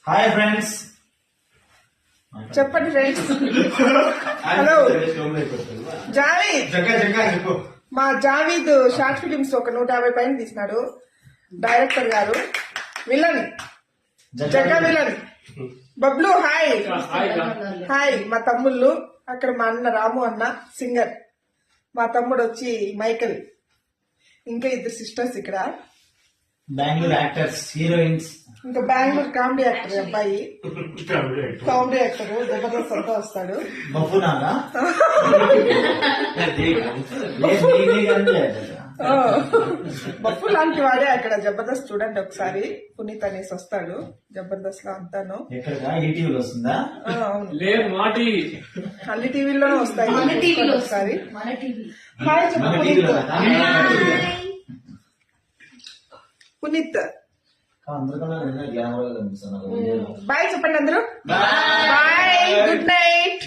Hi friends. చెప్పండి friends. Hello Javed. మా Javed short films ఒక 150 పైన తీసినాడు డైరెక్టర్ గారు. Villain Jagga villain. Bablu hi. Hi. మా తమ్ముళ్ళు అక్కడ, మా అన్న రాము అన్న సింగర్, మా తమ్ముడు వచ్చి మైకల్, ఇంకా 2 సిస్టర్స్ ఇక్కడ. Bengaluru actors, heroines. ఇంకా బెంగళూరు కామెడీ యాక్టర్ అబ్బాయి, కామెడీ యాక్టర్ జబర్దస్త్ అంతా వస్తాడు. బప్పు లాంటి వాడే అక్కడ జబర్దస్త్. చూడండి ఒకసారి, పునీత్ అనేసి వస్తాడు జబర్దస్త్ లో అంతాను. అవును, అన్ని టీవీల్లోనే వస్తాయి. ఒకసారి హాయ్ చెప్పు పునీత్. బాయ్ చెప్పండి అందరూ. Bye, good night.